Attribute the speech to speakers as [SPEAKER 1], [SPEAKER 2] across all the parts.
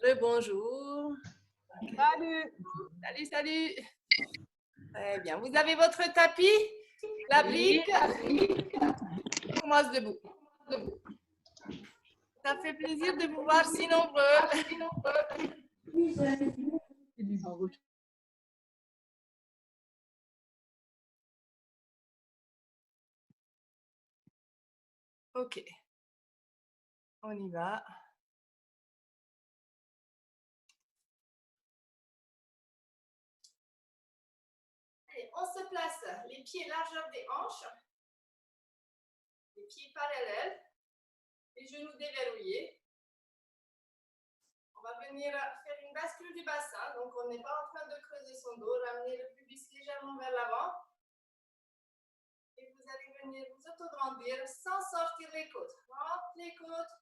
[SPEAKER 1] Rebonjour.
[SPEAKER 2] Salut.
[SPEAKER 1] Salut, salut. Très bien. Vous avez votre tapis? L'applique? On commence debout. Ça fait plaisir de vous voir si nombreux. Ok. On y va. Allez, on se place les pieds largeur des hanches, les pieds parallèles, les genoux déverrouillés. On va venir faire une bascule du bassin, donc on n'est pas en train de creuser son dos, ramener le pubis légèrement vers l'avant. Et vous allez venir vous autograndir sans sortir les côtes. Rentre les côtes,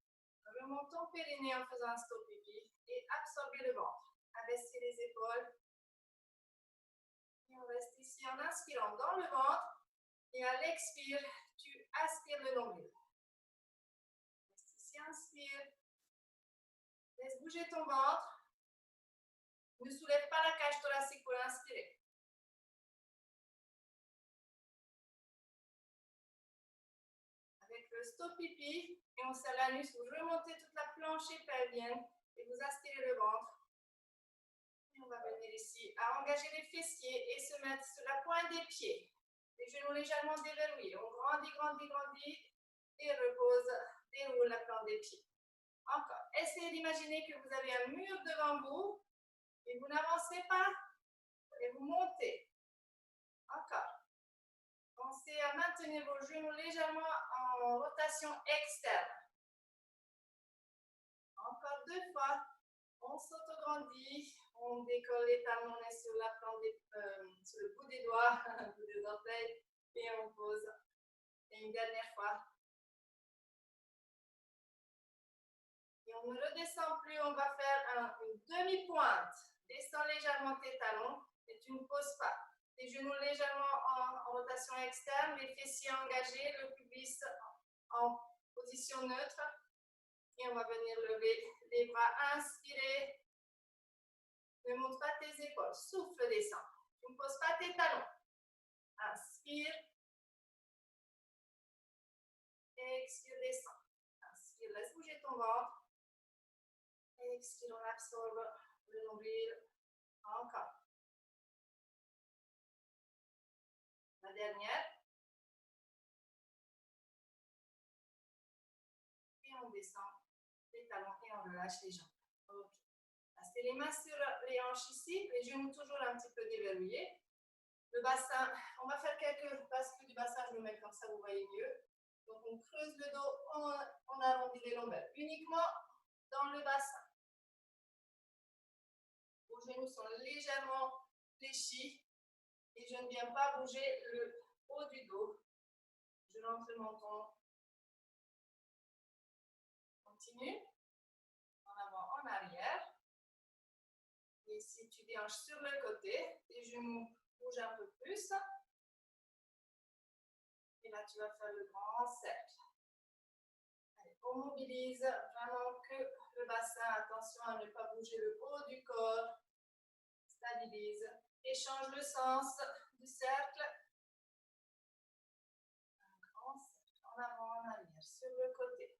[SPEAKER 1] remontons périnée en faisant un stop pipi et absorbez le ventre. Abaissez les épaules. Et on reste ici en inspirant dans le ventre. Et à l'expire, tu aspires le nombril. Reste ici, inspire. Laisse bouger ton ventre. Ne soulève pas la cage thoracique pour inspirer. Avec le stop pipi, et on serre l'anus, vous remontez toute la plancher pelvienne et vous aspirez le ventre. Et on va venir ici à engager les fessiers et se mettre sur la pointe des pieds. Les genoux légèrement déverrouillés. On grandit, grandit, grandit et repose, déroule la plante des pieds. Encore. Essayez d'imaginer que vous avez un mur devant vous et vous n'avancez pas et vous montez. Encore. Pensez à maintenir vos genoux légèrement en rotation externe. Encore 2 fois. On s'autograndit. On décolle les talons, on est sur la plante sur le bout des doigts, le bout des orteils, et on pose. Et une dernière fois. Et on ne redescend plus, on va faire une demi-pointe. Descends légèrement tes talons et tu ne poses pas. Les genoux légèrement en rotation externe, les fessiers engagés, le pubis en position neutre. Et on va venir lever les bras, inspirer. Ne monte pas tes épaules, souffle, descend. Tu ne poses pas tes talons. Inspire. Expire, descend. Inspire, laisse bouger ton ventre. Expire, on absorbe le nombril. Encore. La dernière. Et on descend les talons et on relâche les jambes. Ok. Passez les mains sur les hanches ici, les genoux toujours un petit peu déverrouillés. Le bassin, on va faire quelques bascules du bassin, je le mets comme ça, vous voyez mieux. Donc on creuse le dos, on arrondit les lombaires, uniquement dans le bassin. Vos genoux sont légèrement fléchis et je ne viens pas bouger le haut du dos. Je rentre le menton. Continue. En avant, en arrière. Et si tu déhanches sur le côté, tes genoux bougent un peu plus. Et là, tu vas faire le grand cercle. Allez, on mobilise vraiment que le bassin. Attention à ne pas bouger le haut du corps. Stabilise. Et change le sens du cercle. Un grand cercle. En avant, en arrière. Sur le côté.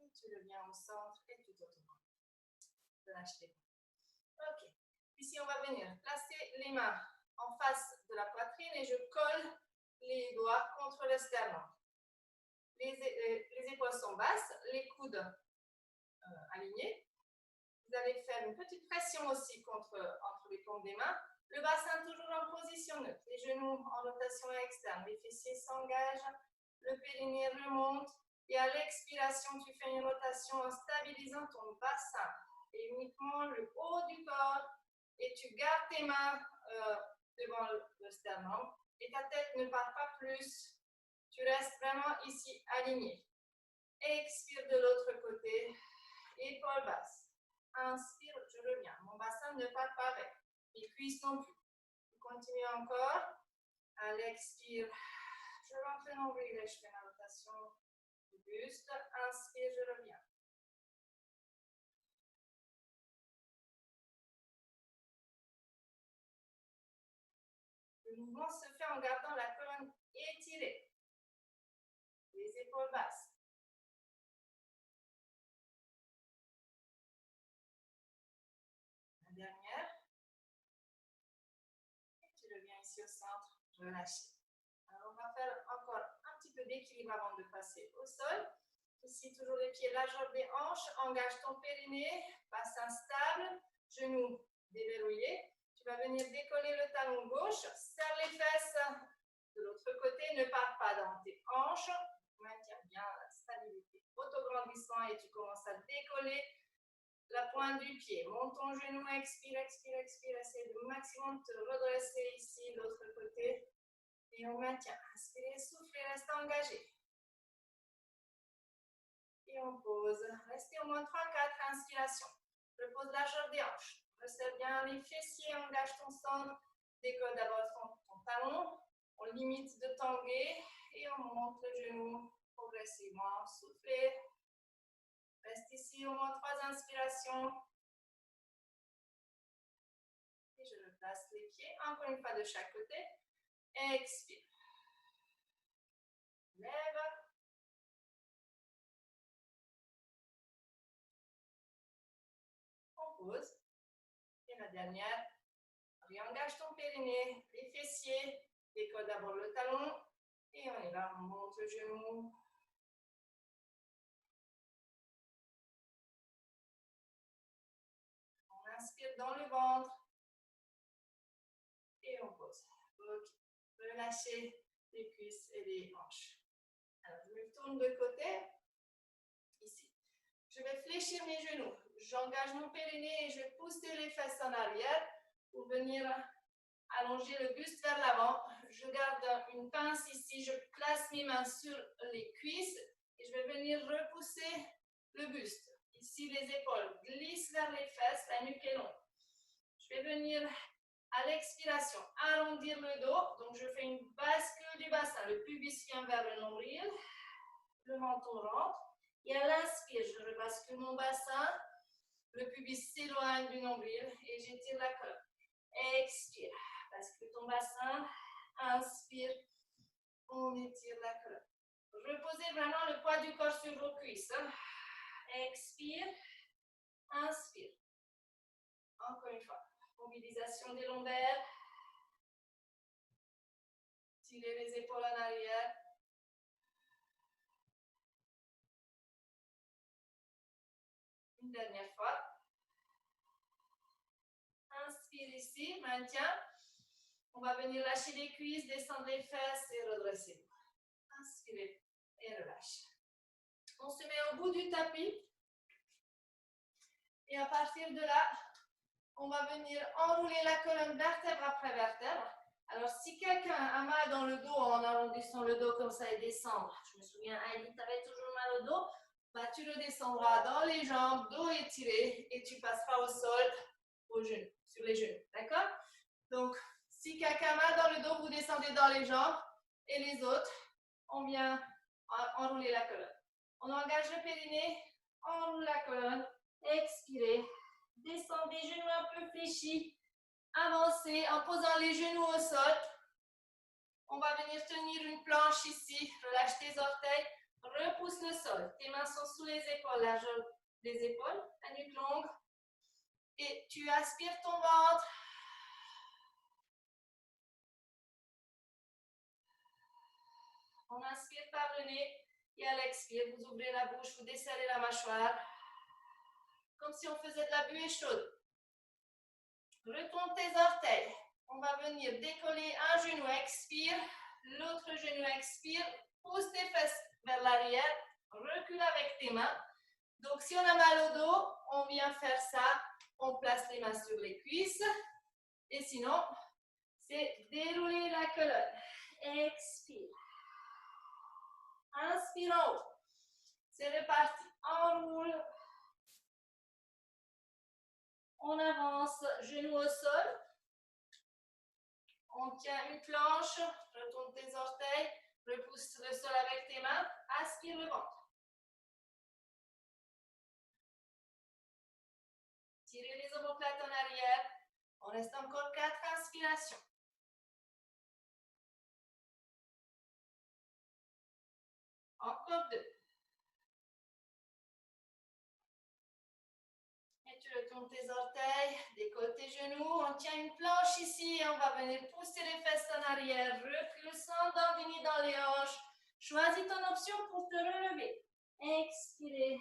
[SPEAKER 1] Et tu reviens au centre et tu t'automates. Relâche les mains. Ok. Ici, on va venir placer les mains en face de la poitrine et je colle les doigts contre le sternum. Les épaules sont basses, les coudes alignés. Vous allez faire une petite pression aussi entre les paumes des mains. Le bassin toujours en position neutre. Les genoux en rotation externe. Les fessiers s'engagent. Le périnée remonte. Et à l'expiration, tu fais une rotation en stabilisant ton bassin. Et uniquement le haut du corps. Et tu gardes tes mains devant le sternum. Et ta tête ne part pas plus. Tu restes vraiment ici aligné. Expire de l'autre côté. Épaules basses. Inspire, je reviens. Mon bassin ne part pas avec. Mes cuisses non plus. Je continue encore. À l'expire, je rentre le nombril et je fais ma rotation du buste. Inspire, je reviens. Le mouvement se fait en gardant la colonne étirée. Les épaules basses. La dernière. Et tu reviens ici au centre, relâché. Alors, on va faire encore un petit peu d'équilibre avant de passer au sol. Ici, toujours les pieds largeur des hanches. Engage ton périnée, bassin stable, genoux déverrouillés. Tu vas venir décoller le talon gauche, serre les fesses de l'autre côté, ne pars pas dans tes hanches. Maintiens bien la stabilité. Autograndissement et tu commences à décoller la pointe du pied. Monte ton genou, expire, expire, expire. Essaye le maximum de te redresser ici, de l'autre côté. Et on maintient. Inspirez, soufflez, reste engagé. Et on pose. Restez au moins 3-4 inspirations. Repose largeur des hanches. Resserre bien les fessiers, engage ton centre. Décolle d'abord ton talon. On limite de tanguer et on monte le genou progressivement. Soufflez. Reste ici au moins 3 inspirations. Et je replace les pieds, encore une fois de chaque côté. Expire. Lève. On pose. Et la dernière. Réengage ton périnée, les fessiers. Décolle d'abord le talon. Et on y va, on monte le genou. On inspire dans le ventre. Et on pose. Ok. Relâchez les cuisses et les hanches. Alors, je me tourne de côté. Ici. Je vais fléchir mes genoux. J'engage mon périnée et je vais pousser les fesses en arrière pour venir allonger le buste vers l'avant. Je garde une pince ici. Je place mes mains sur les cuisses et je vais venir repousser le buste. Ici, les épaules glissent vers les fesses, la nuque est longue. Je vais venir à l'expiration arrondir le dos. Donc, je fais une bascule du bassin. Le pubis vient vers le nombril. Le menton rentre. Et à l'inspire, je rebascule mon bassin. Le pubis s'éloigne du nombril et j'étire la colonne. Expire. Bascule ton bassin. Inspire. On étire la colonne. Reposez vraiment le poids du corps sur vos cuisses. Expire. Inspire. Encore une fois. Mobilisation des lombaires. Tirez les épaules en arrière. Une dernière fois. Inspire ici, maintien. On va venir lâcher les cuisses, descendre les fesses et redresser. Inspirez et relâche. On se met au bout du tapis. Et à partir de là, on va venir enrouler la colonne vertèbre après vertèbre. Alors, si quelqu'un a mal dans le dos en arrondissant le dos comme ça et descendre, je me souviens, Heidi, tu avais toujours mal au dos, bah, tu redescendras dans les jambes, dos étiré, et tu passeras au sol, aux genoux, sur les genoux. D'accord? Donc, si quelqu'un a mal dans le dos, vous descendez dans les jambes, et les autres, on vient enrouler la colonne. On engage le périnée, enroule la colonne, expirez, descendez, genoux un peu fléchis, avancez en posant les genoux au sol. On va venir tenir une planche ici, relâche tes orteils, repousse le sol. Tes mains sont sous les épaules, largeur des épaules, la nuque longue. Et tu aspires ton ventre. On inspire par le nez et à l'expire, vous ouvrez la bouche, vous desserrez la mâchoire. Comme si on faisait de la buée chaude. Retourne tes orteils. On va venir décoller un genou, expire. L'autre genou, expire. Pousse tes fesses vers l'arrière. Recule avec tes mains. Donc, si on a mal au dos, on vient faire ça. On place les mains sur les cuisses. Et sinon, c'est dérouler la colonne. Expire. Inspire en haut. C'est reparti. Enroule. On avance, genou au sol. On tient une planche, retourne tes orteils, repousse le sol avec tes mains, aspire le ventre. Tirez les omoplates en arrière. On reste encore 4 inspirations. Encore 2. Et tu retournes tes orteils, décolle tes genoux. On tient une planche ici et on va venir pousser les fesses en arrière. Recule sans dandiner dans les hanches. Choisis ton option pour te relever. Expirez.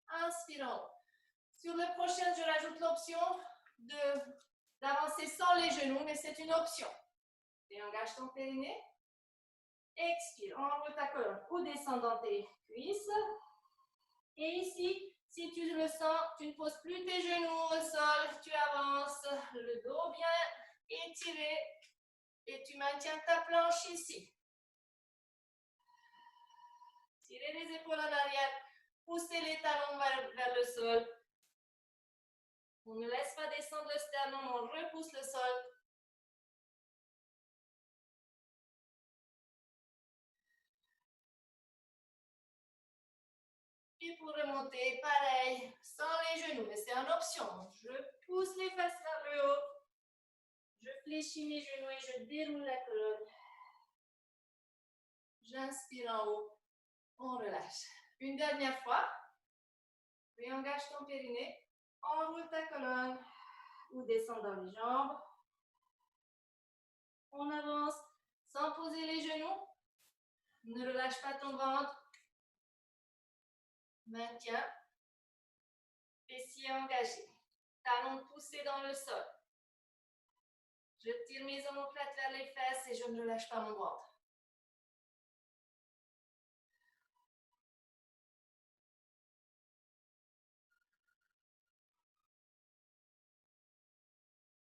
[SPEAKER 1] Inspirons. Sur le prochain, je rajoute l'option d'avancer sans les genoux, mais c'est une option. Et engage ton périnée. Expire, enroule ta colonne ou descends dans tes cuisses. Et ici, si tu le sens, tu ne poses plus tes genoux au sol, tu avances, le dos bien étiré et tu maintiens ta planche ici. Tirez les épaules en arrière, poussez les talons vers le sol. On ne laisse pas descendre le sternum, on repousse le sol. Et pour remonter, pareil, sans les genoux, mais c'est en option. Je pousse les fesses vers le haut. Je fléchis mes genoux et je déroule la colonne. J'inspire en haut. On relâche. Une dernière fois. Et engage ton périnée. Enroule ta colonne ou descends dans les jambes. On avance sans poser les genoux. Ne relâche pas ton ventre. Maintiens. Fessiers engagés. Talons poussés dans le sol. Je tire mes omoplates vers les fesses et je ne relâche pas mon ventre.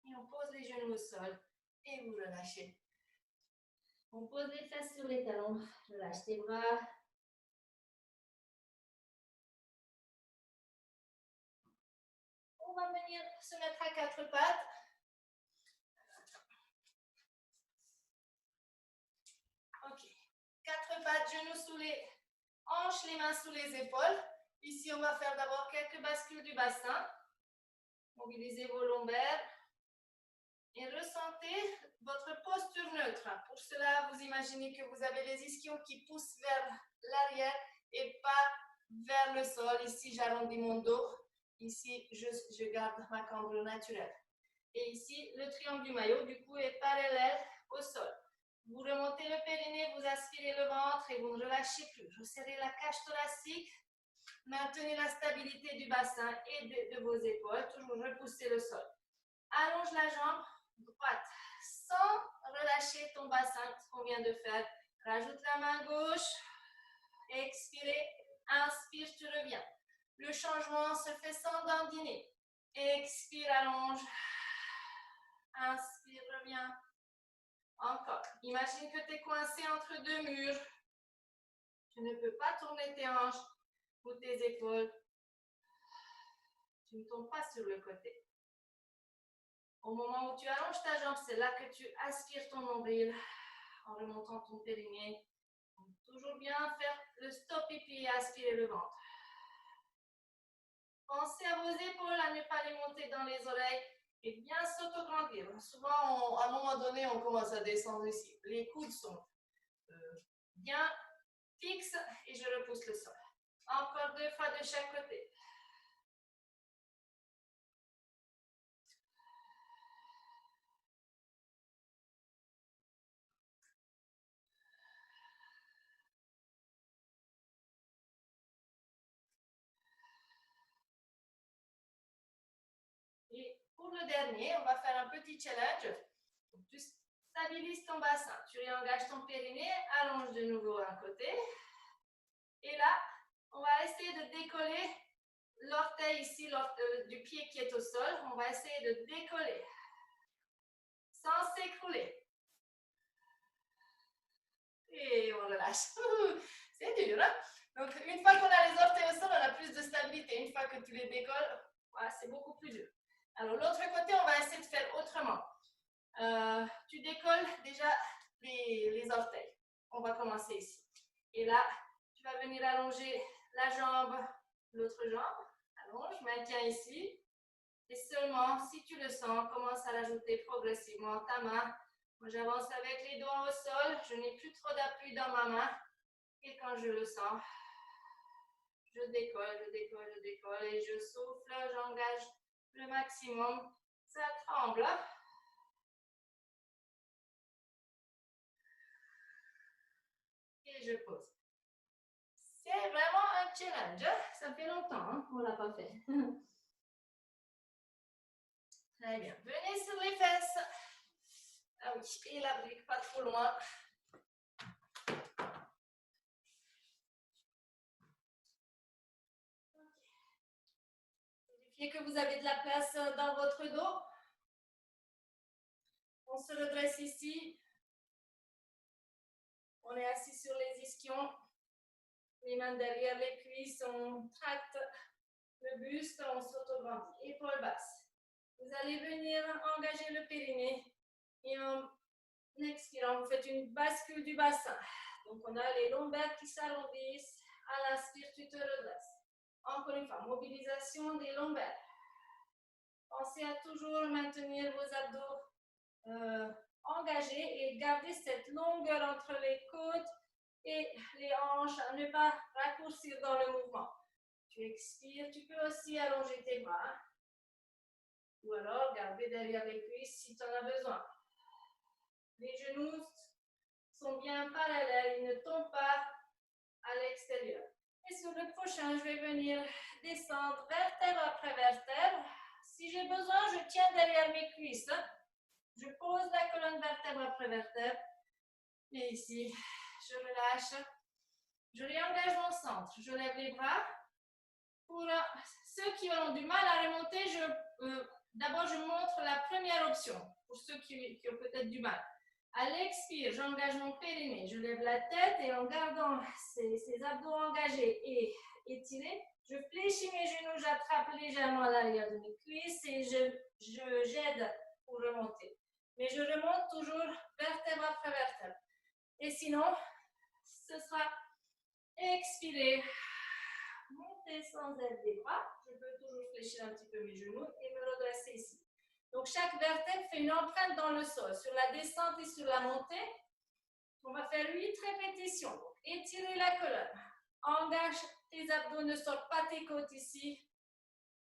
[SPEAKER 1] Et on pose les genoux au sol et vous relâchez. On pose les fesses sur les talons. Relâche tes bras. On va venir se mettre à quatre pattes. Ok. Quatre pattes, genoux sous les hanches, les mains sous les épaules. Ici, on va faire d'abord quelques bascules du bassin. Mobilisez vos lombaires. Et ressentez votre posture neutre. Pour cela, vous imaginez que vous avez les ischions qui poussent vers l'arrière et pas vers le sol. Ici, j'arrondis mon dos. Ici, je garde ma cambrure naturelle. Et ici, le triangle du maillot, du coup, est parallèle au sol. Vous remontez le périnée, vous aspirez le ventre et vous ne relâchez plus. Resserrez la cage thoracique. Maintenez la stabilité du bassin et de vos épaules. Toujours repousser le sol. Allonge la jambe droite sans relâcher ton bassin, ce qu'on vient de faire. Rajoute la main gauche. Expirez. Inspire, tu reviens. Le changement se fait sans dandiner. Expire, allonge. Inspire, reviens. Encore. Imagine que tu es coincé entre deux murs. Tu ne peux pas tourner tes hanches ou tes épaules. Tu ne tombes pas sur le côté. Au moment où tu allonges ta jambe, c'est là que tu aspires ton nombril en remontant ton périnée. Toujours bien faire le stop et puis aspirer le ventre. Pensez à vos épaules, à ne pas les monter dans les oreilles et bien s'autograndir. Souvent, à un moment donné, on commence à descendre ici. Les coudes sont bien fixes et je repousse le sol. Encore 2 fois de chaque côté. Et pour le dernier, on va faire un petit challenge. Tu stabilises ton bassin, tu réengages ton périnée, allonge de nouveau un côté. Et là, on va essayer de décoller l'orteil ici, du pied qui est au sol. On va essayer de décoller sans s'écrouler. Et on relâche. C'est dur, hein? Donc, une fois qu'on a les orteils au sol, on a plus de stabilité. Une fois que tu les décolles, voilà, c'est beaucoup plus dur. Alors, l'autre côté, on va essayer de faire autrement. Tu décolles déjà les orteils. On va commencer ici. Et là, tu vas venir allonger la jambe, l'autre jambe. Allonge, maintiens ici. Et seulement, si tu le sens, commence à l'ajouter progressivement ta main. Moi, j'avance avec les doigts au sol. Je n'ai plus trop d'appui dans ma main. Et quand je le sens, je décolle, je décolle, je décolle et je souffle, j'engage le maximum. Ça tremble. Et je pose. C'est vraiment un challenge. Ça fait longtemps qu'on ne l'a pas fait. Très bien. Venez sur les fesses. Ah oui, et la brique, pas trop loin. Vérifiez que vous avez de la place dans votre dos. On se redresse ici. On est assis sur les ischions. Les mains derrière les cuisses, on tracte le buste, on s'autograndit. Épaules basses. Vous allez venir engager le périnée et en expirant, vous faites une bascule du bassin. Donc, on a les lombaires qui s'arrondissent. À l'inspire, tu te redresses. Encore une fois, mobilisation des lombaires. Pensez à toujours maintenir vos abdos engagés et garder cette longueur entre les côtes et les hanches, à ne pas raccourcir dans le mouvement. Tu expires, tu peux aussi allonger tes bras. Ou alors garder derrière les cuisses si tu en as besoin. Les genoux sont bien parallèles, ils ne tombent pas à l'extérieur. Et sur le prochain, je vais venir descendre vertèbre après vertèbre. Si j'ai besoin, je tiens derrière mes cuisses. Je pose la colonne vertèbre après vertèbre. Et ici, je relâche. Je réengage mon centre. Je lève les bras. Pour ceux qui auront du mal à remonter, d'abord je montre la première option. Pour ceux qui ont peut-être du mal. À l'expire, j'engage mon périnée, je lève la tête et en gardant ces abdos engagés et étirés, je fléchis mes genoux, j'attrape légèrement l'arrière de mes cuisses et j'aide pour remonter. Mais je remonte toujours vertèbre après vertèbre. Et sinon, ce sera expirer, monter sans aide des bras. Je peux toujours fléchir un petit peu mes genoux et me redresser ici. Donc, chaque vertèbre fait une empreinte dans le sol. Sur la descente et sur la montée, on va faire 8 répétitions. Donc, étirez la colonne. Engage tes abdos, ne sors pas tes côtes ici.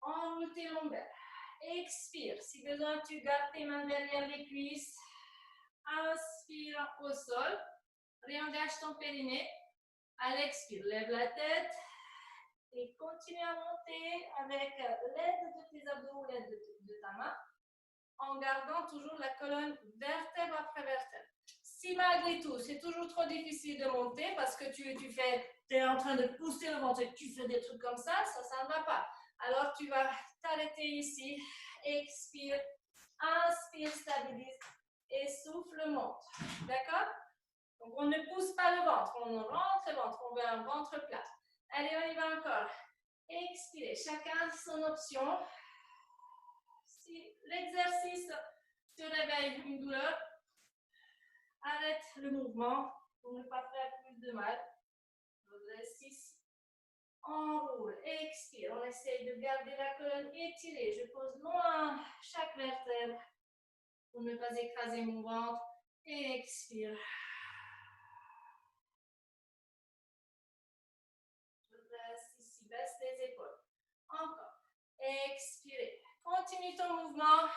[SPEAKER 1] Enroule tes lombaires. Expire. Si besoin, tu gardes tes mains derrière les cuisses. Inspire au sol. Réengage ton périnée. À l'expire, lève la tête. Et continue à monter avec l'aide de tes abdos ou l'aide de ta main, en gardant toujours la colonne vertèbre après vertèbre. Si malgré tout, c'est toujours trop difficile de monter parce que tu es en train de pousser le ventre et tu fais des trucs comme ça ne va pas. Alors, tu vas t'arrêter ici, expire, inspire, stabilise et souffle, monte. D'accord? Donc, on ne pousse pas le ventre, on rentre le ventre, on veut un ventre plat. Allez, on y va encore. Expirez, chacun son option. Si l'exercice te réveille une douleur, arrête le mouvement pour ne pas faire plus de mal. Redresse ici. Enroule, expire. On essaye de garder la colonne étirée. Je pose loin chaque vertèbre pour ne pas écraser mon ventre. Et expire. Redresse ici, baisse les épaules. Encore. Expirez. Continue ton mouvement.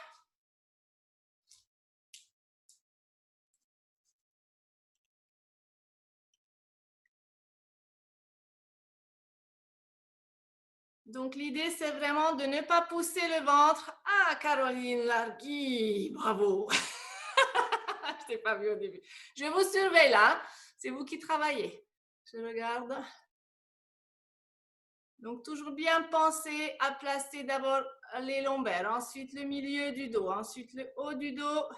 [SPEAKER 1] Donc, l'idée, c'est vraiment de ne pas pousser le ventre. Ah, Caroline Largui, bravo. Je t'ai pas vu au début. Je vous surveille là. C'est vous qui travaillez. Je regarde. Donc, toujours bien penser à placer d'abord les lombaires, ensuite le milieu du dos, ensuite le haut du dos,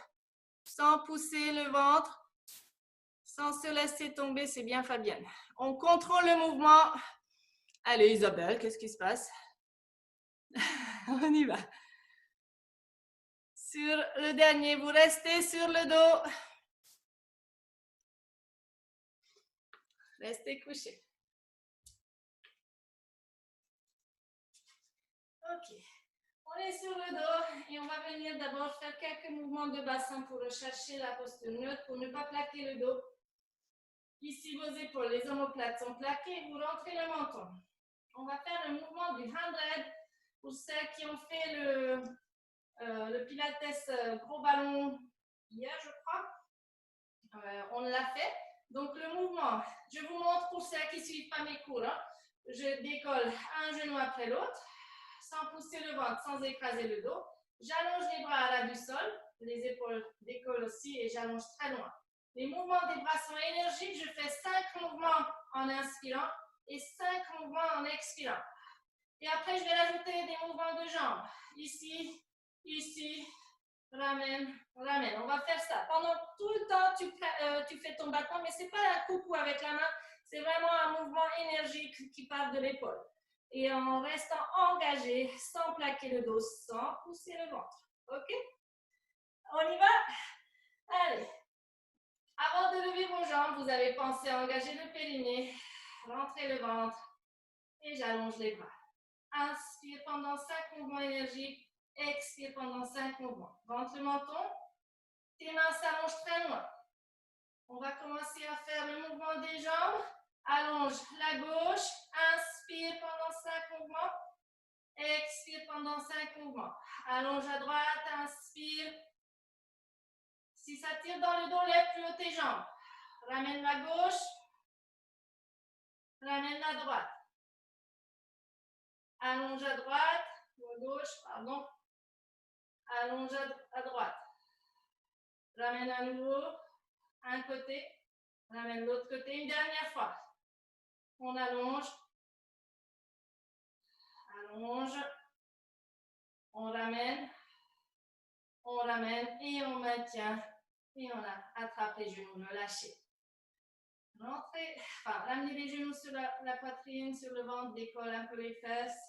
[SPEAKER 1] sans pousser le ventre, sans se laisser tomber. C'est bien, Fabienne. On contrôle le mouvement. Allez, Isabelle, qu'est-ce qui se passe? On y va. Sur le dernier, vous restez sur le dos. Restez couché. Ok. On est sur le dos et on va venir d'abord faire quelques mouvements de bassin pour rechercher la posture neutre, pour ne pas plaquer le dos. Ici, vos épaules, les omoplates sont plaquées, vous rentrez le menton. On va faire le mouvement du hand-red pour celles qui ont fait le pilates gros ballon hier, je crois. On l'a fait. Donc, le mouvement, je vous montre pour celles qui ne suivent pas mes cours. Hein. Je décolle un genou après l'autre, sans pousser le ventre, sans écraser le dos. J'allonge les bras à ras du sol, les épaules décollent aussi et j'allonge très loin. Les mouvements des bras sont énergiques. Je fais 5 mouvements en inspirant et 5 mouvements en expirant. Et après, je vais rajouter des mouvements de jambes. Ici, ici, ramène, ramène. On va faire ça. Pendant tout le temps, tu fais ton battement, mais ce n'est pas un coucou avec la main. C'est vraiment un mouvement énergique qui part de l'épaule. Et en restant engagé, sans plaquer le dos, sans pousser le ventre. OK? On y va? Allez. Avant de lever vos jambes, vous avez pensé à engager le périnée, rentrer le ventre et j'allonge les bras. Inspire pendant 5 mouvements énergiques, expire pendant 5 mouvements. Rentre le menton, tes mains s'allongent très loin. On va commencer à faire le mouvement des jambes. Allonge la gauche, inspire pendant 5 mouvements, expire pendant 5 mouvements. Allonge à droite, inspire. Si ça tire dans le dos, lève plus haut tes jambes. Ramène la gauche, ramène la droite. Allonge à droite, ou à gauche, pardon. Allonge à droite. Ramène à nouveau un côté, ramène l'autre côté. Une dernière fois. On allonge, allonge, on ramène et on maintient. Et on attrape les genoux, le lâcher. Rentrez, enfin, ramenez les genoux sur la poitrine, sur le ventre, décolle un peu les fesses.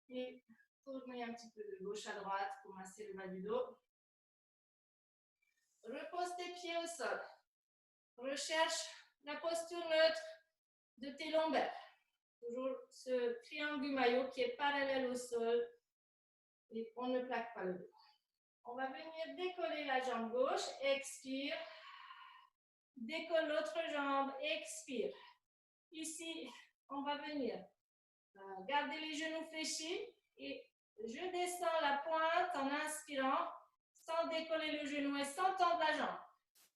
[SPEAKER 1] Et tournez un petit peu de gauche à droite pour masser le bas du dos. Repose tes pieds au sol. Recherche la posture neutre de tes lombaires. Toujours ce triangle du maillot qui est parallèle au sol et on ne plaque pas le dos. On va venir décoller la jambe gauche, expire. Décolle l'autre jambe, expire. Ici, on va venir garder les genoux fléchis et je descends la pointe en inspirant sans décoller le genou et sans tendre la jambe.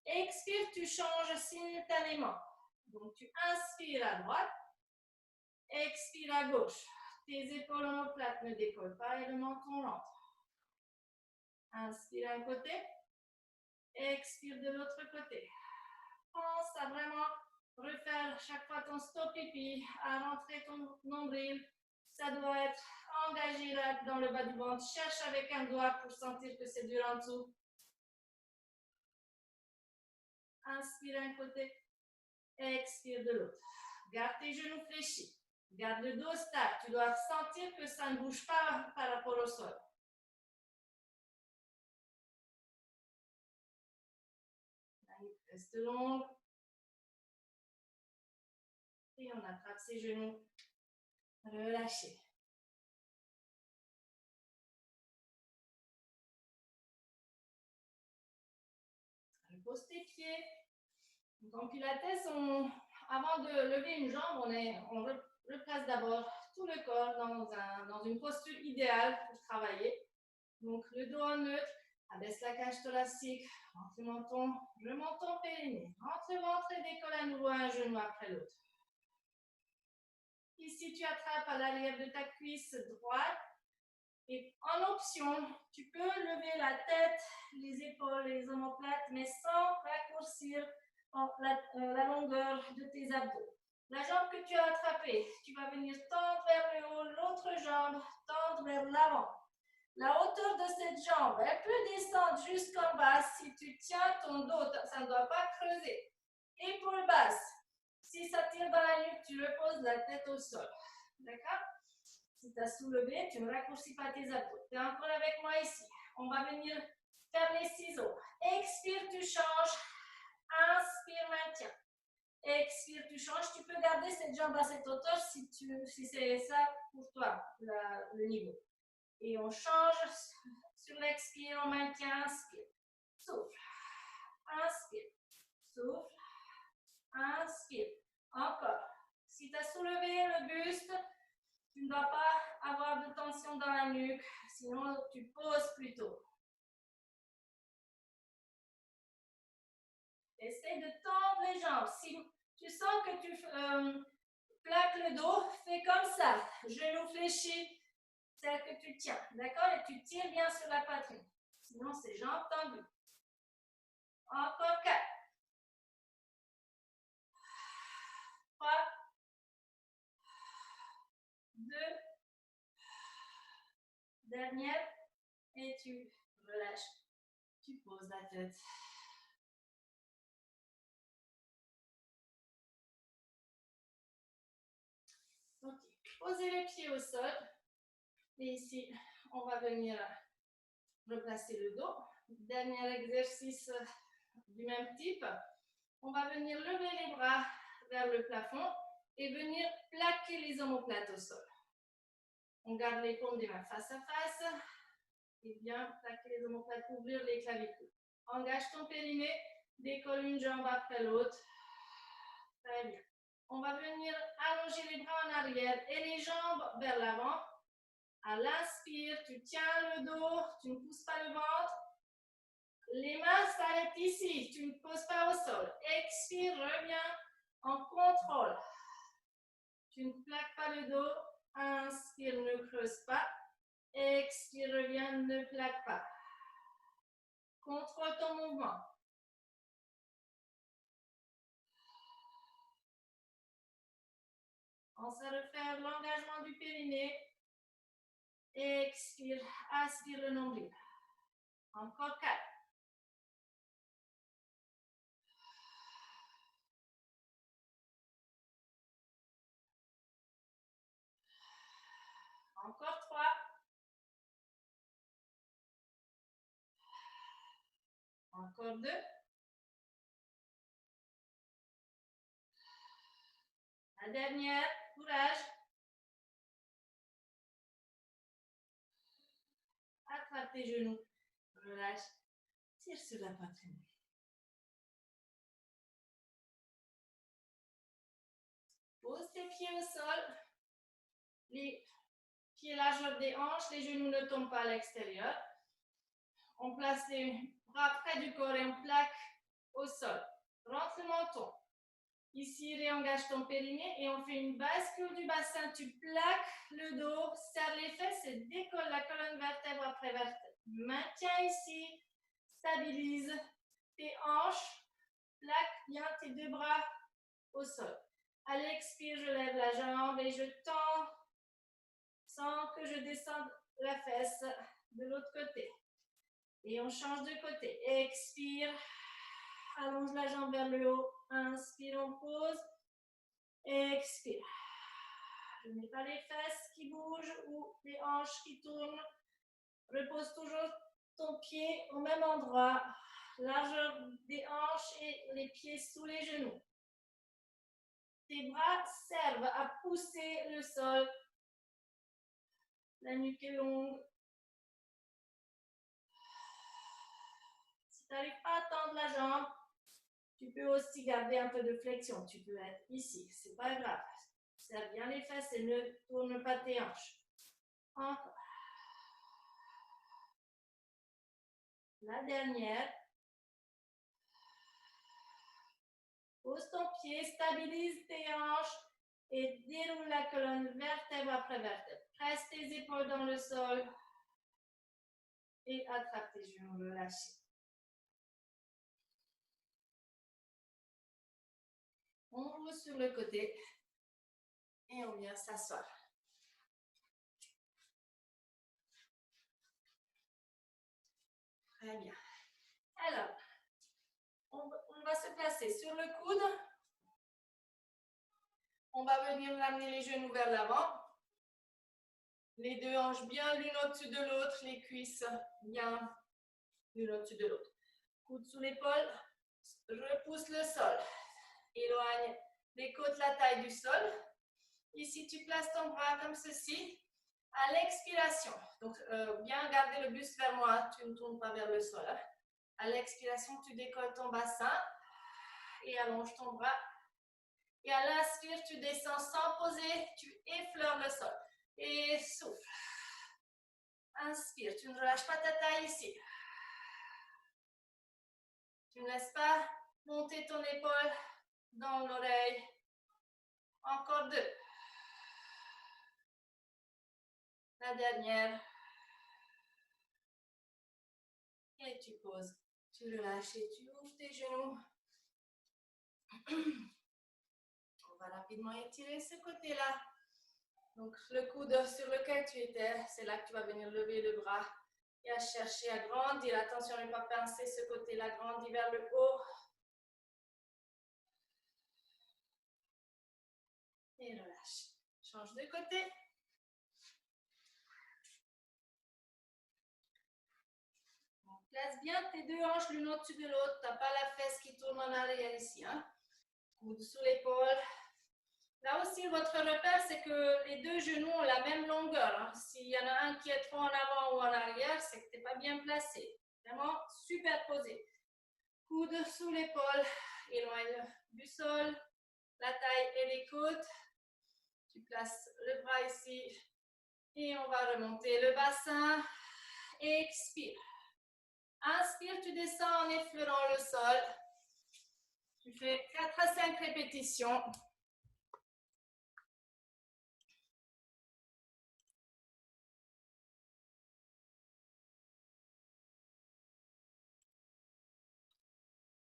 [SPEAKER 1] Expire, tu changes simultanément. Donc, tu inspires à droite, expire à gauche. Tes épaules omoplates ne décollent pas et le menton rentre. Inspire un côté, expire de l'autre côté. Pense à vraiment refaire chaque fois ton stop pipi, à rentrer ton nombril. Ça doit être engagé là dans le bas du ventre. Cherche avec un doigt pour sentir que c'est dur en dessous. Inspire un côté, expire de l'autre. Garde tes genoux fléchis. Garde le dos stable. Tu dois sentir que ça ne bouge pas par rapport au sol. Reste longue. Et on attrape ses genoux. Relâchez. Repose tes pieds. Donc en pilates, avant de lever une jambe, on replace d'abord tout le corps dans une posture idéale pour travailler. Donc le dos en neutre, abaisse la cage thoracique, rentre le menton périnée. Rentre le ventre et décolle à nouveau un genou après l'autre. Ici, tu attrapes à l'arrière de ta cuisse droite. Et en option, tu peux lever la tête, les épaules, les omoplates, mais sans raccourcir la longueur de tes abdos. La jambe que tu as attrapée, tu vas venir tendre vers le haut, l'autre jambe tendre vers l'avant. La hauteur de cette jambe, elle peut descendre jusqu'en bas si tu tiens ton dos, ça ne doit pas creuser. Épaule basse, si ça tire dans la nuque, tu reposes la tête au sol. D'accord? Si tu as soulevé, tu ne raccourcis pas tes abdos. Tu es encore avec moi ici. On va venir faire les ciseaux. Expire, tu changes. Inspire, maintiens. Expire, tu changes. Tu peux garder cette jambe à cette hauteur si c'est ça pour toi, le niveau. Et on change sur l'expire, on maintient, inspire. Souffle. Inspire. Souffle. Inspire. Encore. Si tu as soulevé le buste, tu ne dois pas avoir de tension dans la nuque, sinon tu poses plutôt. Essaye de tendre les jambes. Si tu sens que tu plaques le dos, fais comme ça. Genou fléchi, celle que tu tiens. D'accord? Et tu tires bien sur la poitrine. Sinon, c'est jambes tendues. Encore 4. 3. 2. Dernière. Et tu relâches. Tu poses la tête. Ok. Posez les pieds au sol. Et ici, on va venir replacer le dos. Dernier exercice du même type. On va venir lever les bras vers le plafond et venir plaquer les omoplates au sol. On garde les paumes des mains face à face et bien plaquer les omoplates, ouvrir les clavicules. Engage ton périnée, décolle une jambe après l'autre. Très bien. On va venir allonger les bras en arrière et les jambes vers l'avant. À l'inspire, tu tiens le dos, tu ne pousses pas le ventre. Les mains s'arrêtent ici, tu ne poses pas au sol. Expire, reviens en contrôle. Tu ne plaques pas le dos. Inspire, ne creuse pas. Expire, reviens, ne plaque pas. Contrôle ton mouvement. Pense à refaire l'engagement du périnée. Expire, aspire le nombril. Encore 4. Encore 3. Encore 2. La dernière, courage. Attrape tes genoux. Relâche. Tire sur la poitrine. Pose tes pieds au sol. Les pieds largeur des hanches, les genoux ne tombent pas à l'extérieur. On place les bras près du corps et on plaque au sol. Rentre le menton. Ici, réengage ton périnée et on fait une bascule du bassin. Tu plaques le dos, serre les fesses et décolle la colonne vertèbre après vertèbre. Maintiens ici, stabilise tes hanches, plaque bien tes deux bras au sol. À l'expire, je lève la jambe et je tends sans que je descende la fesse de l'autre côté. Et on change de côté. Expire, allonge la jambe vers le haut. Inspire, on pose. Expire. Je ne mets pas les fesses qui bougent ou les hanches qui tournent. Repose toujours ton pied au même endroit. Largeur des hanches et les pieds sous les genoux. Tes bras servent à pousser le sol. La nuque est longue. Si tu n'arrives pas à tendre la jambe, tu peux aussi garder un peu de flexion. Tu peux être ici, c'est pas grave. Serre bien les fesses et ne tourne pas tes hanches. Encore. La dernière. Pose ton pied, stabilise tes hanches et déroule la colonne vertèbre après vertèbre. Presse tes épaules dans le sol et attrape tes genoux, relâche. On roule sur le côté et on vient s'asseoir. Très bien. Alors, on va se placer sur le coude. On va venir amener les genoux vers l'avant. Les deux hanches bien l'une au-dessus de l'autre, les cuisses bien l'une au-dessus de l'autre. Coude sous l'épaule, repousse le sol. Éloigne les côtes, la taille du sol. Ici, tu places ton bras comme ceci. À l'expiration, donc bien garder le buste vers moi, tu ne tournes pas vers le sol. À l'expiration, tu décolles ton bassin et allonge ton bras Et à l'inspire, tu descends sans poser, tu effleures le sol. Et souffle. Inspire, tu ne relâches pas ta taille ici. Tu ne laisses pas monter ton épaule dans l'oreille. Encore 2. La dernière. Et tu poses. Tu relâches et tu ouvres tes genoux. On va rapidement étirer ce côté-là. Donc, le coude sur lequel tu étais, c'est là que tu vas venir lever le bras et à chercher à grandir. Attention à ne pas pincer ce côté-là, grandis vers le haut. Et relâche. Change de côté. Donc, place bien tes 2 hanches l'une au-dessus de l'autre. Tu n'as pas la fesse qui tourne en arrière ici. Hein? Coude sous l'épaule. Là aussi, votre repère, c'est que les 2 genoux ont la même longueur. Hein. S'il y en a un qui est trop en avant ou en arrière, c'est que tu n'es pas bien placé. Vraiment superposé. Coude sous l'épaule, éloigne du sol, la taille et les côtes. Tu places le bras ici et on va remonter le bassin. Expire. Inspire, tu descends en effleurant le sol. Tu fais 4 à 5 répétitions.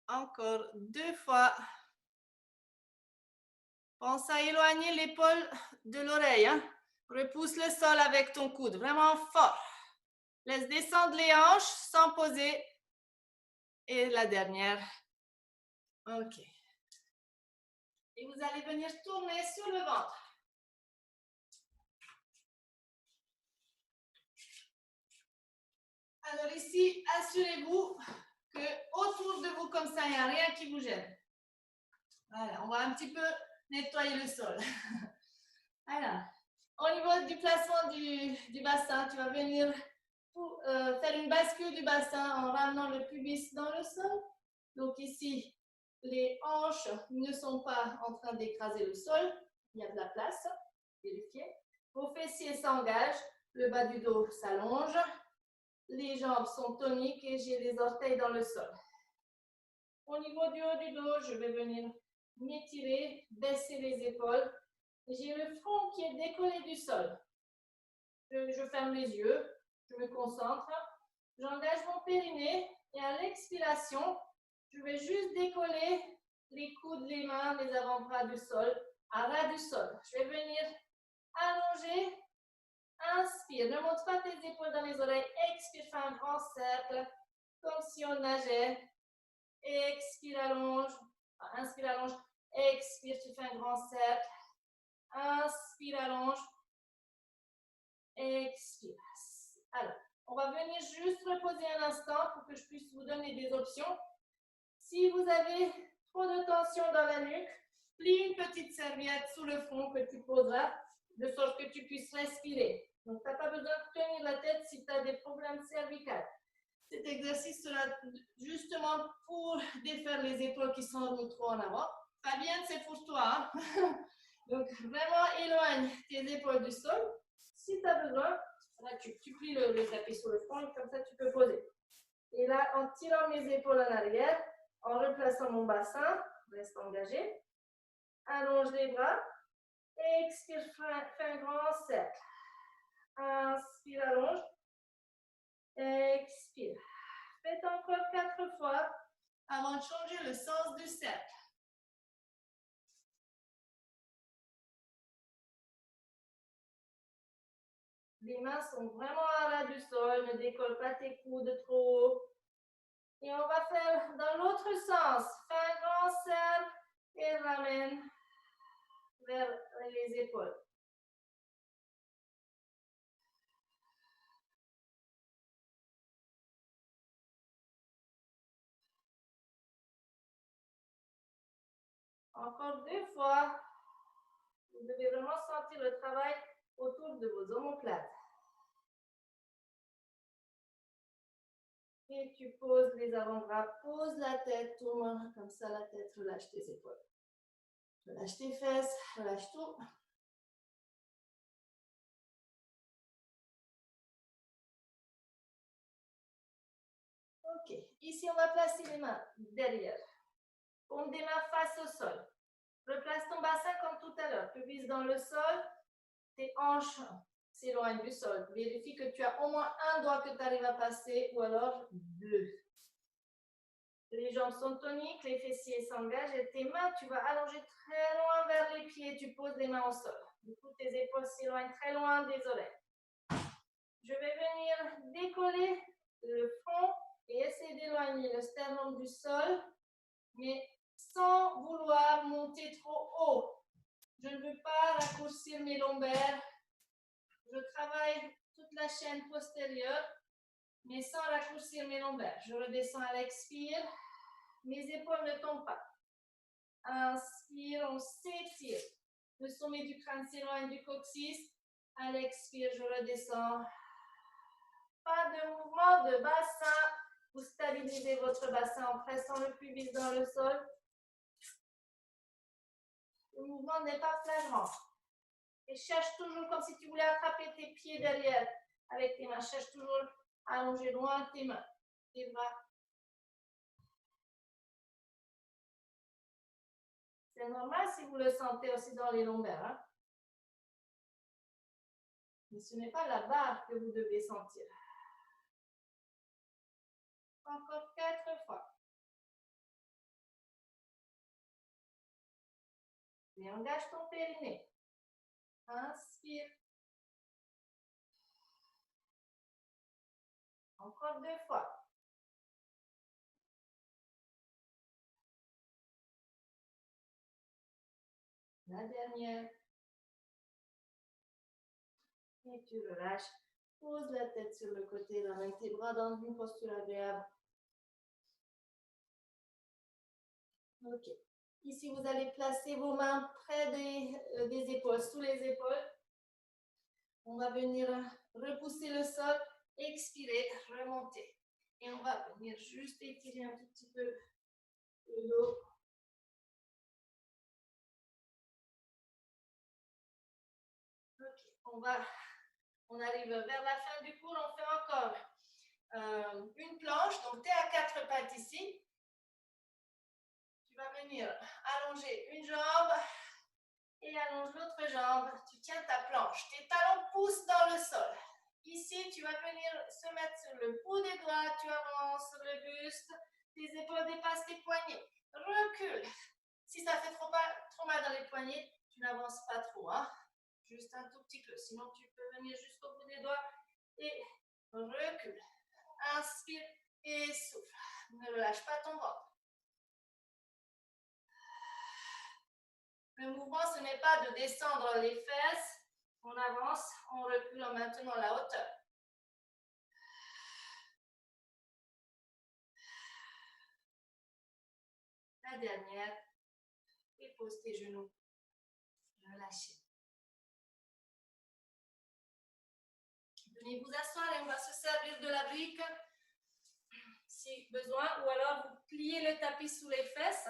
[SPEAKER 1] Encore 2 fois. Pense à éloigner l'épaule de l'oreille. Hein? Repousse le sol avec ton coude, vraiment fort. Laisse descendre les hanches sans poser. Et la dernière. OK. Et vous allez venir tourner sur le ventre. Alors ici, assurez-vous que autour de vous, comme ça, il n'y a rien qui vous gêne. Voilà, on va un petit peu nettoyer le sol. Alors, au niveau du placement du bassin, tu vas venir faire une bascule du bassin en ramenant le pubis dans le sol. Donc ici, les hanches ne sont pas en train d'écraser le sol. Il y a de la place. Vérifiez. Vos fessiers s'engagent. Le bas du dos s'allonge. Les jambes sont toniques et j'ai les orteils dans le sol. Au niveau du haut du dos, je vais venir m'étirer, baisser les épaules. J'ai le front qui est décollé du sol. Je ferme les yeux, je me concentre. J'engage mon périnée et à l'expiration, je vais juste décoller les coudes, les mains, les avant-bras du sol, à ras du sol. Je vais venir allonger. Inspire, ne monte pas tes épaules dans les oreilles. Expire, fais un grand cercle, comme si on nageait. Expire, allonge. Inspire, allonge. Expire, tu fais un grand cercle. Inspire, allonge. Expire. Alors, on va venir juste reposer un instant pour que je puisse vous donner des options. Si vous avez trop de tension dans la nuque, plie une petite serviette sous le front que tu poseras, de sorte que tu puisses respirer. Donc, tu n'as pas besoin de tenir la tête si tu as des problèmes cervicaux. Cet exercice sera justement pour défaire les épaules qui sont remis trop en avant. Fabienne, c'est pour toi. Hein? Donc, vraiment, éloigne tes épaules du sol. Si tu as besoin, là, tu plies le tapis sur le front et comme ça, tu peux poser. Et là, en tirant mes épaules en arrière, en replaçant mon bassin, reste engagé. Allonge les bras. Expire, fais un grand cercle. Inspire, allonge. Expire. Faites encore 4 fois avant de changer le sens du cercle. Les mains sont vraiment à ras du sol, ne décolle pas tes coudes trop haut. Et on va faire dans l'autre sens. Fais un grand cercle et ramène vers les épaules. Encore 2 fois. Vous devez vraiment sentir le travail autour de vos omoplates. Et tu poses les avant-bras, pose la tête, tourne comme ça la tête, relâche tes épaules. Relâche tes fesses, relâche tout. Ok, ici on va placer les mains derrière. Paume des mains face au sol. Replace ton bassin comme tout à l'heure. Pubis dans le sol, tes hanches s'éloignent du sol. Vérifie que tu as au moins un doigt que tu arrives à passer ou alors deux. Les jambes sont toniques, les fessiers s'engagent et tes mains, tu vas allonger très loin vers les pieds. Tu poses les mains au sol. Du coup, tes épaules s'éloignent très loin des oreilles. Je vais venir décoller le front et essayer d'éloigner le sternum du sol, mais sans vouloir monter trop haut. Je ne veux pas raccourcir mes lombaires. Je travaille toute la chaîne postérieure, mais sans raccourcir mes lombaires. Je redescends à l'expire. Mes épaules ne tombent pas. Inspire, on s'étire. Le sommet du crâne s'éloigne du coccyx. À l'expire, je redescends. Pas de mouvement de bassin. Vous stabilisez votre bassin en pressant le pubis dans le sol. Le mouvement n'est pas flagrant. Et cherche toujours comme si tu voulais attraper tes pieds derrière avec tes mains. Cherche toujours à allonger loin tes mains, tes bras. C'est normal si vous le sentez aussi dans les lombaires. Hein? Mais ce n'est pas la barre que vous devez sentir. Encore 4 fois. Et engage ton périnée. Inspire. Encore 2 fois. La dernière. Et tu relâches. Pose la tête sur le côté, ramène tes bras dans une posture agréable. Ok. Ici, vous allez placer vos mains près des épaules, sous les épaules. On va venir repousser le sol, expirer, remonter. Et on va venir juste étirer un tout petit peu le dos. Ok, on arrive vers la fin du cours, on fait encore une planche. Donc, tu es à 4 pattes ici. Tu vas venir allonger une jambe et allonge l'autre jambe. Tu tiens ta planche. Tes talons poussent dans le sol. Ici, tu vas venir se mettre sur le bout des doigts. Tu avances sur le buste. Tes épaules dépassent tes poignets. Recule. Si ça fait trop mal dans les poignets, tu n'avances pas trop. Hein? Juste un tout petit peu. Sinon, tu peux venir jusqu'au bout des doigts et recule. Inspire et souffle. Ne relâche pas ton ventre. Le mouvement, ce n'est pas de descendre les fesses. On avance, on recule en maintenant la hauteur. La dernière. Et pose tes genoux. Relâchez. Venez vous asseoir et on va se servir de la brique si besoin. Ou alors, vous pliez le tapis sous les fesses.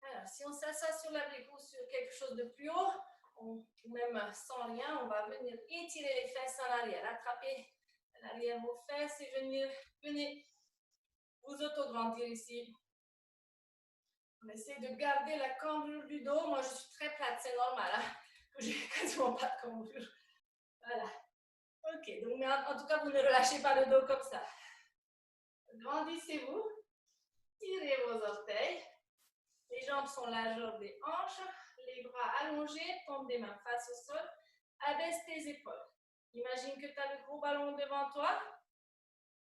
[SPEAKER 1] Alors, si on s'assoit sur la brique ou sur quelque chose de plus haut, ou même sans rien, on va venir étirer les fesses en arrière. Attraper l'arrière vos fesses et venez vous auto-grandir ici. On essaie de garder la cambrure du dos. Moi, je suis très plate, c'est normal. Hein, que j'ai quasiment pas de cambrure. Voilà. Ok, donc mais en tout cas, vous ne relâchez pas le dos comme ça. Grandissez-vous. Tirez vos orteils. Les jambes sont largeur des hanches. Les bras allongés, paume des mains face au sol. Abaisse tes épaules. Imagine que tu as le gros ballon devant toi.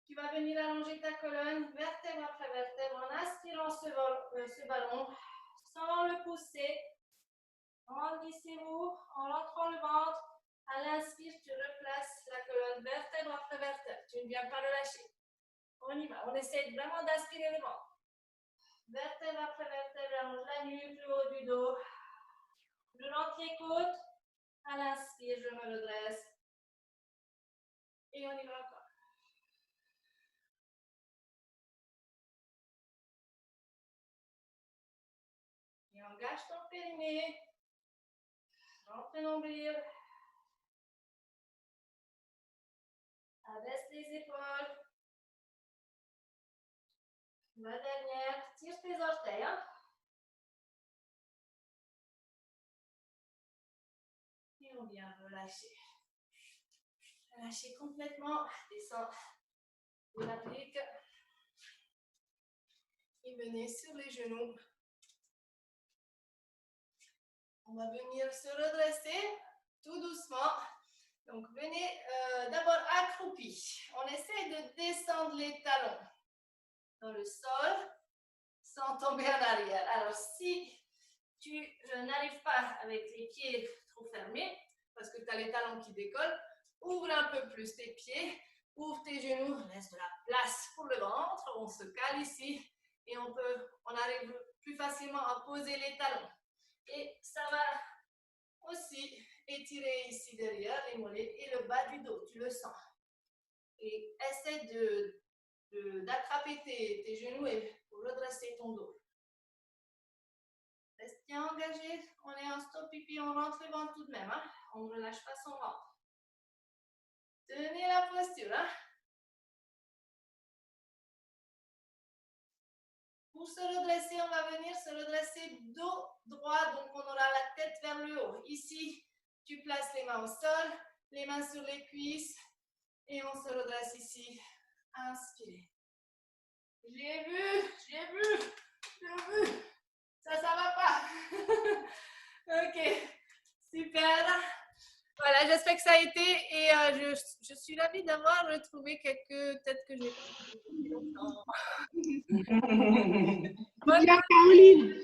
[SPEAKER 1] Tu vas venir allonger ta colonne, vertèbre après vertèbre, en aspirant ce ballon, sans le pousser. Grandissez-vous en rentrant le ventre. À l'inspire, tu replaces la colonne vertèbre après vertèbre. Tu ne viens pas le lâcher. On y va. On essaie vraiment d'aspirer le ventre. Vertèbre après vertèbre, allonge la nuque, le haut du dos. Je rentre les côtes. À l'inspire, je me redresse. Et on y va encore. Engage ton périnée. Rentre le nombril. Abaisse les épaules. La dernière, tire tes orteils. Hein? Et on vient relâcher. Relâchez complètement. Descends de la brique. Et venez sur les genoux. On va venir se redresser tout doucement. Donc, venez d'abord accroupi. On essaie de descendre les talons dans le sol sans tomber en arrière. Alors, si tu n'arrives pas avec les pieds trop fermés, parce que tu as les talons qui décollent, ouvre un peu plus tes pieds, ouvre tes genoux, laisse de la place pour le ventre, on se cale ici et on arrive plus facilement à poser les talons. Et ça va aussi étirer ici derrière les mollets et le bas du dos, tu le sens. Et essaie d'attraper tes genoux et pour redresser ton dos. Reste bien engagé, on est en stop pipi, on rentre le ventre tout de même, hein? On ne relâche pas son ventre. Tenez la posture. Hein? Pour se redresser, on va venir se redresser dos droit, donc on aura la tête vers le haut. Ici, tu places les mains au sol, les mains sur les cuisses et on se redresse ici. Inspirez. J'ai vu. Ça va pas. Ok, super. Voilà, j'espère que ça a été et je suis ravie d'avoir retrouvé quelques têtes que je n'ai pas vues depuis longtemps.
[SPEAKER 2] Bien, Caroline.